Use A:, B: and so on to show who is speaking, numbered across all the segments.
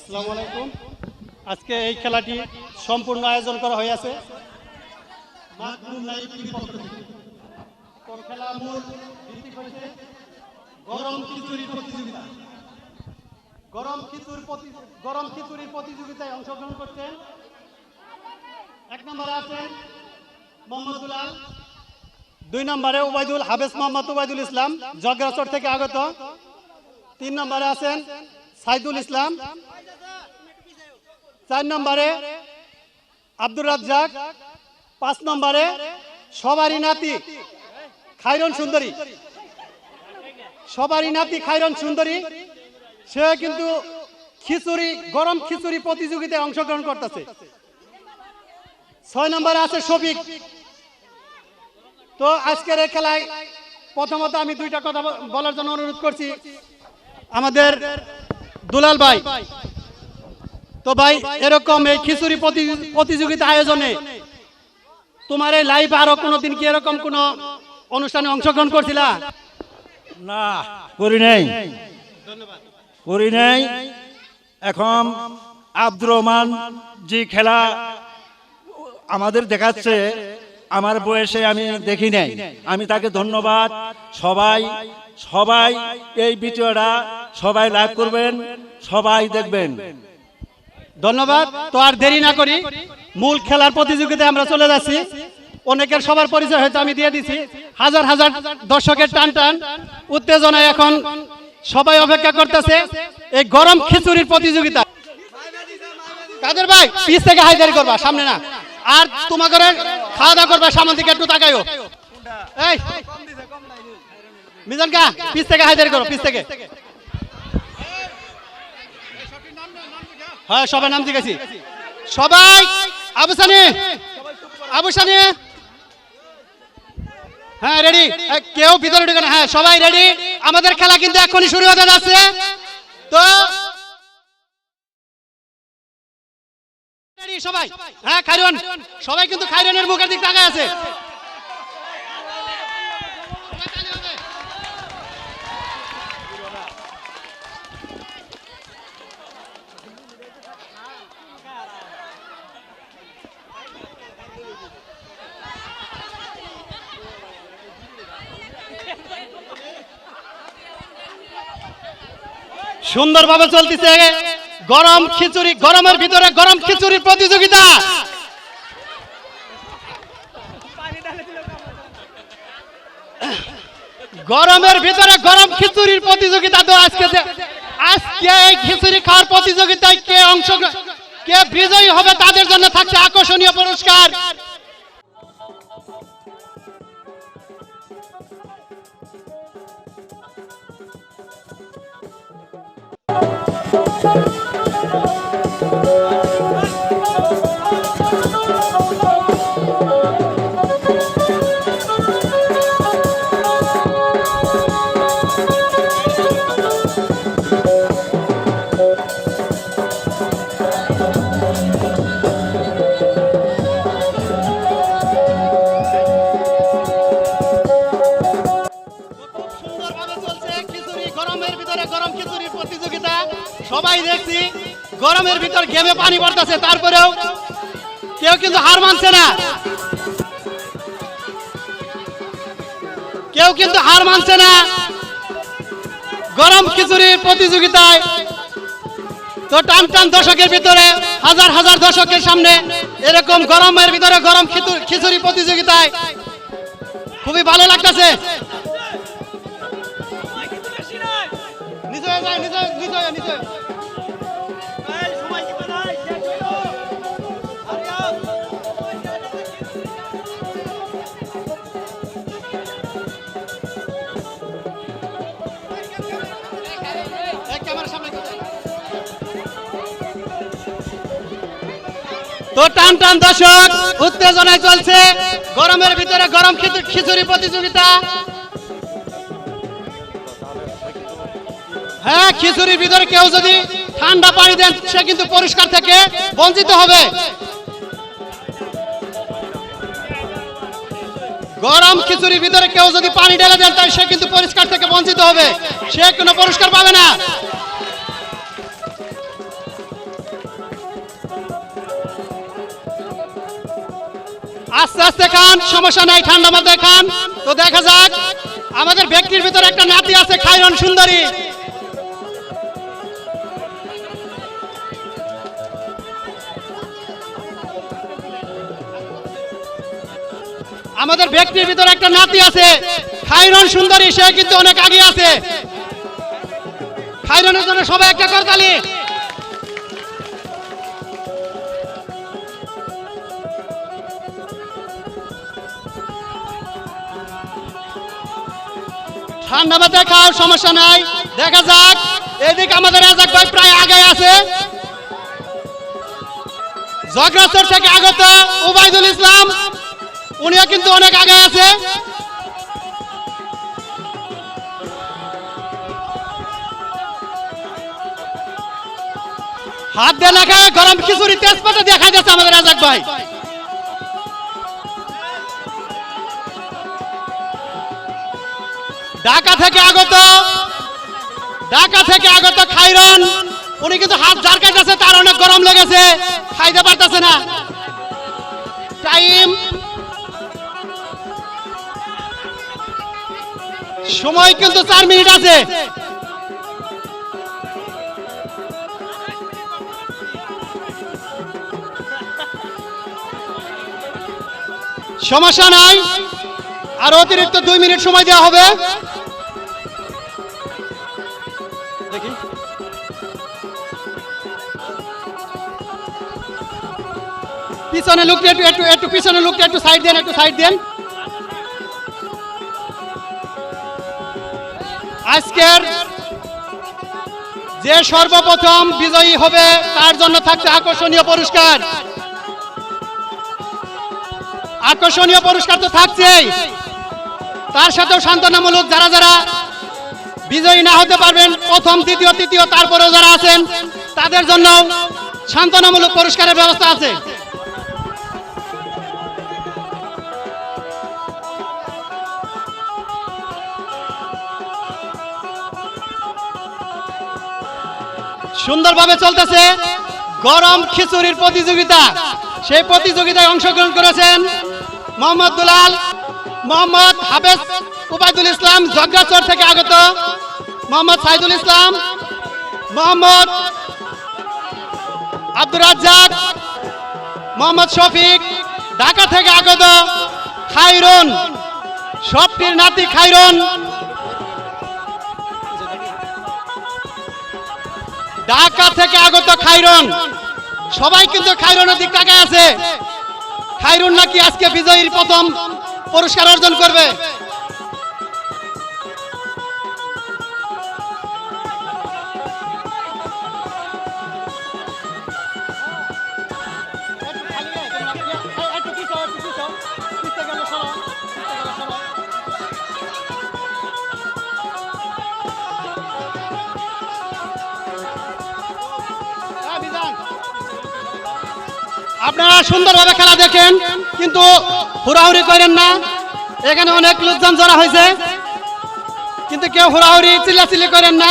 A: আসসালামু আলাইকুম। আজকে এই খেলাটি সম্পূর্ণ আয়োজন করা হয়েছে মাকবুল লাইভ টিভির পক্ষ থেকে। তো খেলা মূল ভিত্তি হচ্ছে গরম খিচুড়ি প্রতিযোগিতা। গরম খিচুড়ির প্রতিযোগিতায় অংশগ্রহণ করছেন এক নম্বরে আছেন মোহাম্মদ দুলাল, 2 নম্বরে ওবায়দুল হাফেজ মোহাম্মদ ওবায়দুল ইসলাম জগরাচর থেকে আগত, 3 নম্বরে আছেন সাইদুল ইসলাম, 4 নম্বরে আব্দুর রাজ্জাক, 5 নম্বরে সবারই নাতি খায়রন সুন্দরী। সবারই নাতি খায়রন সুন্দরী সে কিন্তু গরম খিচুড়ি প্রতিযোগিতায় অংশগ্রহণ করতেছে। 6 নম্বরে আছে শফিক। তো আজকের এই খেলায় প্রথমত আমি 2টা কথা বলার জন্য অনুরোধ করছি আমাদের দুলাল ভাই। তো ভাই, এরকম এই খিচুড়ি প্রতিযোগিতা আয়োজনে তোমার এই লাইভ আরো কোনোদিন কি এরকম কোন অনুষ্ঠানে অংশগ্রহণ করছিলা?
B: না, করি নাই। করি নাই। এখন আব্দুর রহমান যে খেলা আমাদের দেখাচ্ছে, আমার বয়সে আমি দেখি নাই। আমি তাকে ধন্যবাদ। সবাই এই ভিডিওটা সবাই লাইক করবেন, সবাই দেখবেন।
A: ধন্যবাদ। তো আর দেরি না করি মূল খেলার প্রতিযোগিতায় আমরা চলে যাচ্ছি। অনেকের সবার পরিচয় হয়তো আমি দিয়ে দিছি। হাজার হাজার দর্শকের টান উত্তেজনায় এখন সবাই অপেক্ষা করতেছে এই গরম খিচুড়ির প্রতিযোগিতা। কাদের ভাই, পিছ থেকে হাইদারি করবা, সামনে না। আর তোমাদের খাওয়া দাওয়া করবা, সামনে দিকে একটু তাকাইও। এই মিজান কা, পিছ থেকে হাইদারি করো, পিছ থেকে। হ্যাঁ, সবাই নাম জিজ্ঞাসি। সবাই আবু সানি, হ্যাঁ রেডি? কেউ ভিতরে ঢুকে না। হ্যাঁ, সবাই রেডি। আমাদের খেলা কিন্তু এখনই শুরু হতে যাচ্ছে। তো রেডি সবাই? হ্যাঁ, খায়রন, সবাই কিন্তু খায়রনের মুখের দিক তাকায় আছে। সুন্দরভাবে চলতেছে গরম খিচুড়ি, গরমের ভিতরে গরম খিচুড়ির প্রতিযোগিতা। গরমের ভিতরে গরম খিচুড়ির প্রতিযোগিতা। তো আজকে এই খিচুড়ি খাওয়ার প্রতিযোগিতায় কে বিজয়ী হবে তাদের জন্য থাকছে আকর্ষণীয় পুরস্কার। সবাই দেখছি গরমের ভিতর ঘেমে পানি পড়তেছে, তারপরেও কেউ কিন্তু হার মানছে না। গরম খিচুড়ির প্রতিযোগিতায়। তো টান দর্শকের ভিতরে হাজার হাজার দর্শকের সামনে এরকম গরমের ভিতরে গরম খিচুড়ি প্রতিযোগিতায় খুবই ভালো লাগতেছে। তো টান দর্শক উত্তেজনায় চলছে গরমের ভিতরে গরম খিচুড়ি প্রতিযোগিতা। হ্যাঁ, খিচুড়ির ভিতরে কেউ যদি ঠান্ডা পানি দেন সে কিন্তু পুরস্কার থেকে বঞ্চিত হবে। গরম খিচুড়ির ভিতরে কেউ যদি পানি ঢেলে দেন তাই সে কিন্তু পুরস্কার থেকে বঞ্চিত হবে, সে কোনো পুরস্কার পাবে না। আস্তে আস্তে খান, সমস্যা নাই, ঠান্ডা মাথায় খান। তো দেখা যাক, আমাদের ব্যক্তির ভিতরে একটা নাতি আছে খায়রন সুন্দরী। আমাদের ব্যক্তির ভিতরে একটা নাতি আছে খায়রন সুন্দরী, সে কিন্তু অনেক আগে আছে। খায়রনের জন্য সবাই একটা করতালি। ঠান্ডা মাথায় খাও, সমস্যা নাই। দেখা যাক, এদিকে আমাদের রাজাক ভাই প্রায় আগে আছে। জগরাচর থেকে আগত উবাইদুল ইসলাম, উনিও কিন্তু অনেক আগে আছে। হাত দিয়ে না খায় গরম খিচুড়ি তেজপাতা দিয়ে খাইতেছে আমাদের রাজাক ভাই। ঢাকা থেকে আগত খায়রন, উনি কিন্তু হাত ঝাড় কাটতেছে, তার অনেক গরম লেগেছে, খাইতে পারতেছে না। টাইম, সময় কিন্তু 4 মিনিট আছে। সমস্যা নাই, আর অতিরিক্ত 2 মিনিট সময় দেওয়া হবে। দেখি পিছনে লুকটা একটু পিছনে লুকটা একটু সাইড দেন, আজকের যে সর্বপ্রথম বিজয়ী হবে তার জন্য থাকছে আকর্ষণীয় পুরস্কার। আকর্ষণীয় পুরস্কার তো থাকছেই, তার সাথেও সান্ত্বনামূলক যারা যারা বিজয়ী না হতে পারবেন, প্রথম দ্বিতীয় তৃতীয় তারপরেও যারা আছেন তাদের জন্য সান্ত্বনামূলক পুরস্কারের ব্যবস্থা আছে। সুন্দরভাবে চলতেছে গরম খিচুড়ির প্রতিযোগিতা। সেই প্রতিযোগিতায় অংশগ্রহণ করেছেন মোহাম্মদ দুলাল, মোহাম্মদ হাফেজ, উবাইদুল ইসলাম, জগরাচর থেকে আগত মোহাম্মদ সাইদুল ইসলাম, মোহাম্মদ আব্দুর রাজ্জাক, মোহাম্মদ শফিক, ঢাকা থেকে আগত খায়রন, সবটির নাতি খায়রন। ঢাকা থেকে আগত খায়রন, সবাই কিন্তু খায়রনের দিক তাকায় আছে। খায়রন নাকি আজকে বিজয়ীর প্রথম পুরস্কার অর্জন করবে। আপনারা সুন্দরভাবে খেলা দেখেন, কিন্তু হুড়াহুড়ি করেন না। এখানে অনেক লোকজন জড়া হয়েছে, কিন্তু কেউ হুড়াহুড়ি চিল্লাচিল্লি করেন না।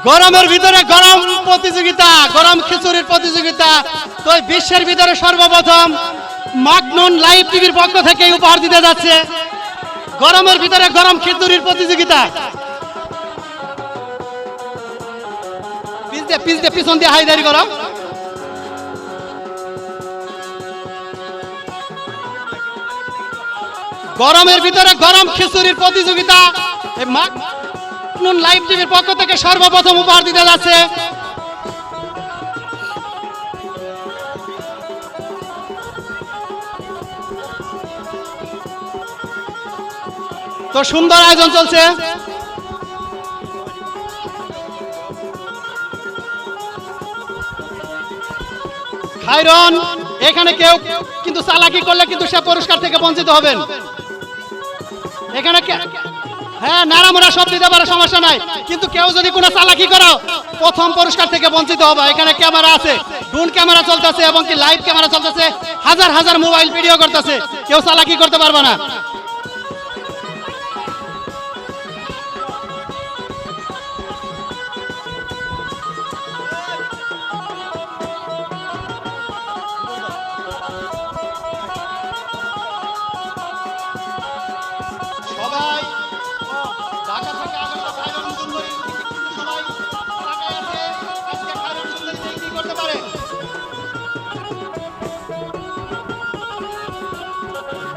A: গরমের ভিতরে গরম প্রতিযোগিতা, গরম খিচুড়ির প্রতিযোগিতা। তো বিশ্বের ভিতরে সর্বপ্রথম মাগনুন লাইভ টিভির পক্ষ থেকে উপহার দিতে যাচ্ছে গরমের ভিতরে গরম খিচুড়ির প্রতিযোগিতা। পিছন দিয়ে হাইদারি করো। গরমের ভিতরে গরম খিচুড়ির প্রতিযোগিতা মাগনুন লাইভ টিভির পক্ষ থেকে সর্বপ্রথম উপহার দিতে যাচ্ছে। তো সুন্দর আয়োজন চলছে। খায়রন, এখানে কেউ কিন্তু চালাকি করলে কিন্তু সে পুরস্কার থেকে বঞ্চিত হবেন। এখানে হ্যাঁ, নাড়ামোড়া সব দিতে পারে, সমস্যা নাই, কিন্তু কেউ যদি কোনো চালাকি করো প্রথম পুরস্কার থেকে বঞ্চিত হবে। এখানে ক্যামেরা আছে, ড্রোন ক্যামেরা চলতেছে এবং কি লাইভ ক্যামেরা চলতেছে, হাজার হাজার মোবাইল ভিডিও করতেছে, কেউ চালাকি করতে পারবে না।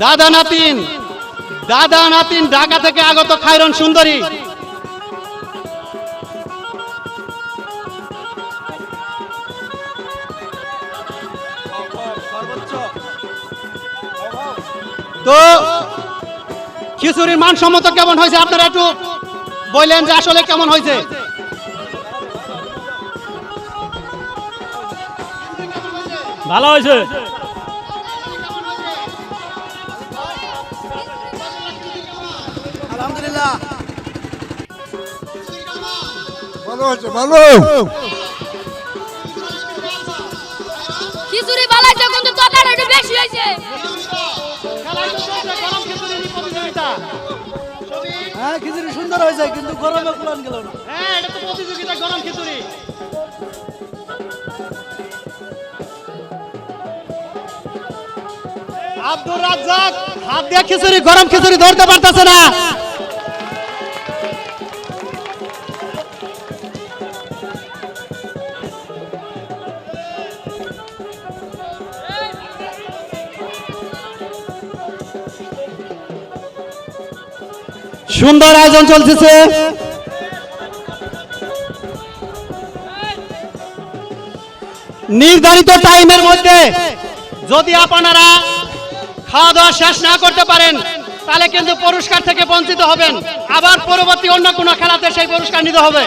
A: দাদা নাতিন ঢাকা থেকে আগত খায়রন সুন্দরী। তো খিচুড়ির মানসম্মত কেমন হয়েছে আপনারা একটু বললেন যে আসলে কেমন হয়েছে?
B: ভালো হয়েছে।
C: আলহামদুলিল্লাহ ভালো হয়েছে, ভালো।
D: খিচুড়ি বালাইছে কিন্তু তরকারি একটু বেশি হয়েছে।
C: হ্যাঁ খিচুড়ি সুন্দর হয়েছে কিন্তু গরমে কুলান গেল না।
A: হ্যাঁ, এটা তো প্রতিযোগিতা, গরম খিচুড়ি। আব্দুর রাজ্জাক হাত দিয়ে খিচুড়ি, গরম খিচুড়ি ধরতে পারতেছে না। সুন্দর আয়োজন চলতেছে। নির্ধারিত টাইমের মধ্যে যদি আপনারা খাওয়া দাওয়া শেষ না করতে পারেন তাহলে কিন্তু পুরস্কার থেকে বঞ্চিত হবেন। আবার পরবর্তী অন্য কোনো খেলাতে সেই পুরস্কার নিতে হবে।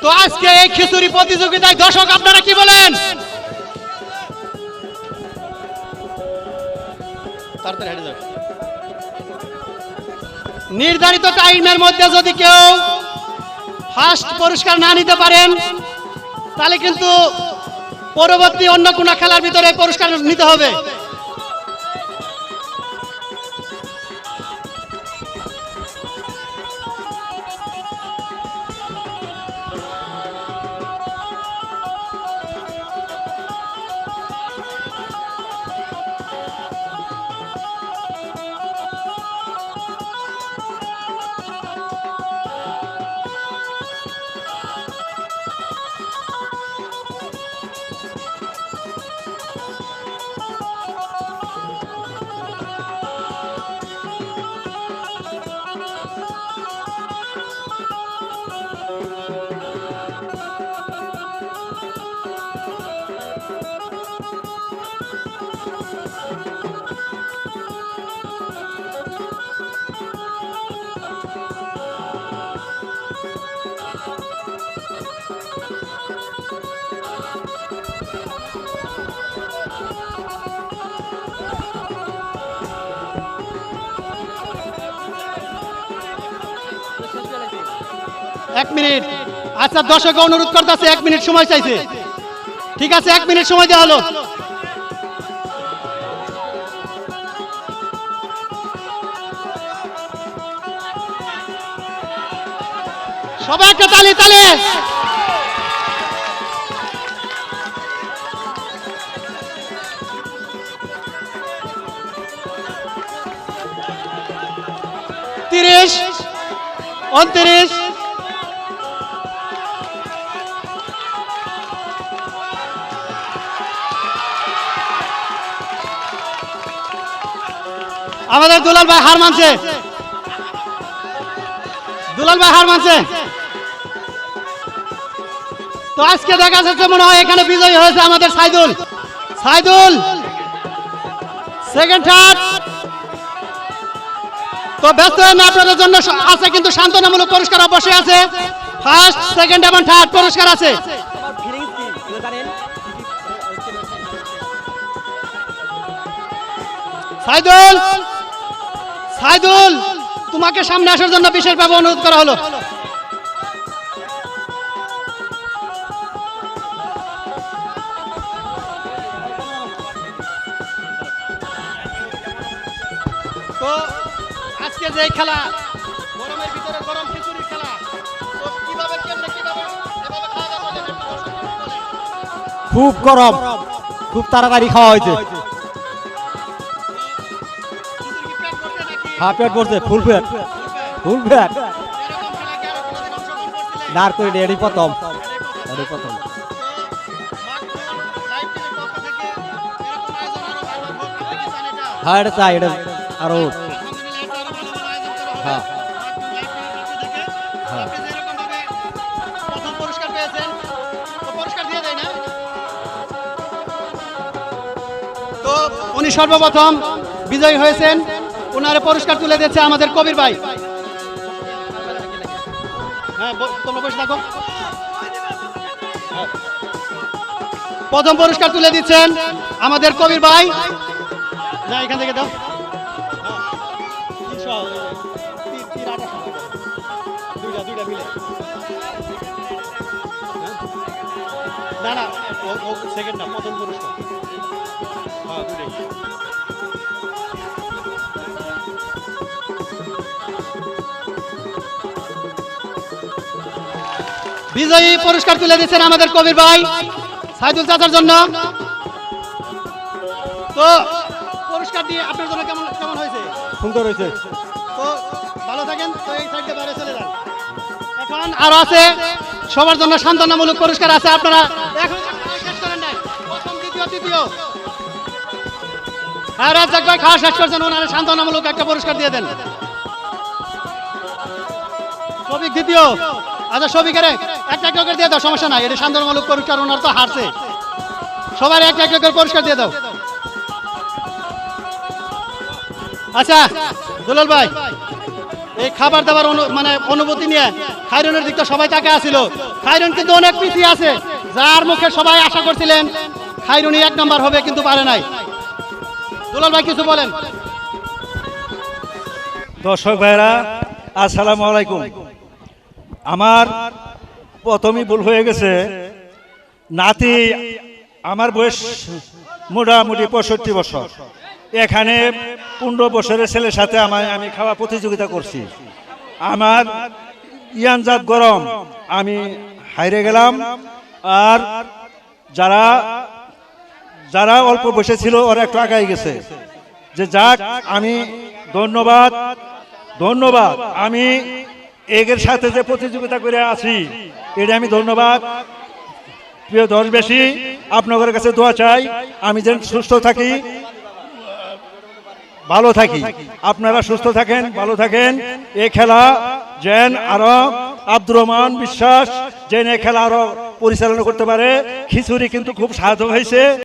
A: তো আজকে এই খিচুড়ি প্রতিযোগিতায় দর্শক আপনারা কি বলেন? নির্ধারিত টাইমের মধ্যে যদি কেউ ফার্স্ট পুরস্কার না নিতে পারেন তাহলে কিন্তু পরবর্তী অন্য কোনো খেলার ভিতরে পুরস্কার নিতে হবে। এক মিনিট। আচ্ছা, দর্শক অনুরোধ করতেছে, 1 মিনিট সময় চাইছে। ঠিক আছে, 1 মিনিট সময় দেওয়া হলো। সবাই একটা তালি তালি। তিরিশ, 29, আমাদের দুলাল ভাই হার মানছে। তো আজকে দেখা যাচ্ছে মনে হয় এখানে বিজয়ী হয়েছে আমাদের সাইদুল। Second, third. তো ব্যস্ত হয়ে না, আপনাদের জন্য আছে কিন্তু সান্ত্বনামূলক পুরস্কার অবশ্যই আছে। ফার্স্ট, সেকেন্ড এবং থার্ড পুরস্কার আছে। সাইদুল, তোমাকে সামনে আসার জন্য বিশেষভাবে অনুরোধ করা হলো। তো আজকে যে এই খেলা গরমের ভিতরে গরম খিচুড়ির খেলা, তো কিভাবে কেমনে কিভাবে এভাবে খাওয়া দাওয়া করলেন একটু দর্শকদের বলেন।
B: খুব গরম, খুব তাড়াতাড়ি খাওয়া হয়েছে।
A: খিচুড়ি কি পেট ভরছে নাকি?
B: হ্যাঁ, পেট ভরছে, ফুল পেট,
A: ফুলবে?
B: ফুল পেট।
A: এরকম খেলা কি আরো কোনোদিন অংশগ্রহণ করছিলেন?
B: দাঁড় করে এটি প্রথম,
A: এটাই প্রথম।
B: এটি প্রথম।
A: তো মাকবুল লাইভ টিভির পক্ষ থেকে এরকম আয়োজন আরো ভালো হোক, আপনি কি চান এটা?
B: হ্যাঁ, এটা চাই, এটা আরো।
A: আলহামদুলিল্লাহ, এটা আরো ভালো ভালো আয়োজন করা হবে।
B: হ্যাঁ।
A: মাকবুল লাইভ টিভির পক্ষ থেকে।
B: হ্যাঁ।
A: আপনি যেরকম ভাবে প্রথম পুরস্কার পেয়েছেন, তো পুরস্কার দিয়ে দেয় না? তো উনি সর্বপ্রথম বিজয়ী হয়েছেন, ওনারে পুরস্কার তুলে দিচ্ছে আমাদের কবির ভাই। হ্যাঁ, তোমরা বসে থাকো। হ্যাঁ। প্রথম পুরস্কার তুলে দিচ্ছেন আমাদের কবির ভাই। না, এখান থেকে দাও। হ্যাঁ। 328 টাকা। দুইটা মিলে। হ্যাঁ। না না, ও সেকেন্ড না, প্রথম পুরস্কার। হ্যাঁ, দুইটাই। বিজয়ী পুরস্কার তুলে দিচ্ছেন আমাদের কবির ভাই সাইদুল চাচার জন্য। তো পুরস্কার দিয়ে আপনার জন্য কেমন কেমন হয়েছে?
B: সুন্দর হয়েছে।
A: তো ভালো থাকেন, তো এই সাইডে বাইরে চলে যান। এখন আরো আছে সবার জন্য সান্ত্বনামূলক পুরস্কার আছে, আপনারা এখন শেষ করেন নাই, প্রথম দ্বিতীয় তৃতীয়। হ্যাঁ, রাজ্জাক ভাই খাওয়া শেষ করছেন, ওনারা সান্ত্বনামূলক একটা পুরস্কার দিয়ে দেন। সবিক দ্বিতীয়। আচ্ছা, সবিকের একটা করে দিয়ে দাও, সমস্যা নাই, এটা সান্ত্বনামূলক পুরস্কার, ওনার তো হারছে। সবার একটা করে পুরস্কার দিয়ে দাও। আচ্ছা দুলাল ভাই, এই খাবার দাবার মানে অনুভূতি নিয়ে খায়রনের দিকটা সবাই তাকে আসছিল। খায়রন কিন্তু অনেক পিছিয়ে আছে, যার মুখে সবাই আশা করছিলেন খায়রনই 1 নাম্বার হবে, কিন্তু পারে নাই। দুলাল ভাই কিছু বলেন।
E: দর্শক ভাইরা, আসসালামু আলাইকুম। আমার প্রথমেই ভুল হয়ে গেছে। নাতি, আমার বয়স মোটামুটি 65 বছর। এখানে 15 বছরের ছেলের সাথে আমি খাওয়া প্রতিযোগিতা করছি। আমার ইয়ানজাত গরম, আমি হাইরে গেলাম। আর যারা যারা অল্প বসে ছিল ওরা একটু আগাই গেছে। যে যাক, আমি ধন্যবাদ। আমি এগের সাথে যে প্রতিযোগিতা করে আছি, এটা আমি ধন্যবাদ। প্রিয় দেশবাসী, আপনাদের কাছে দোয়া চাই আমি যেন সুস্থ থাকি, ভালো থাকি। আপনারা সুস্থ থাকেন, ভালো থাকেন। এই খেলা যেন আরো আব্দুর রহমান বিশ্বাস যেন এই খেলা আরো পরিচালনা করতে পারে। খিচুড়ি কিন্তু খুব স্বাদ হয়েছে।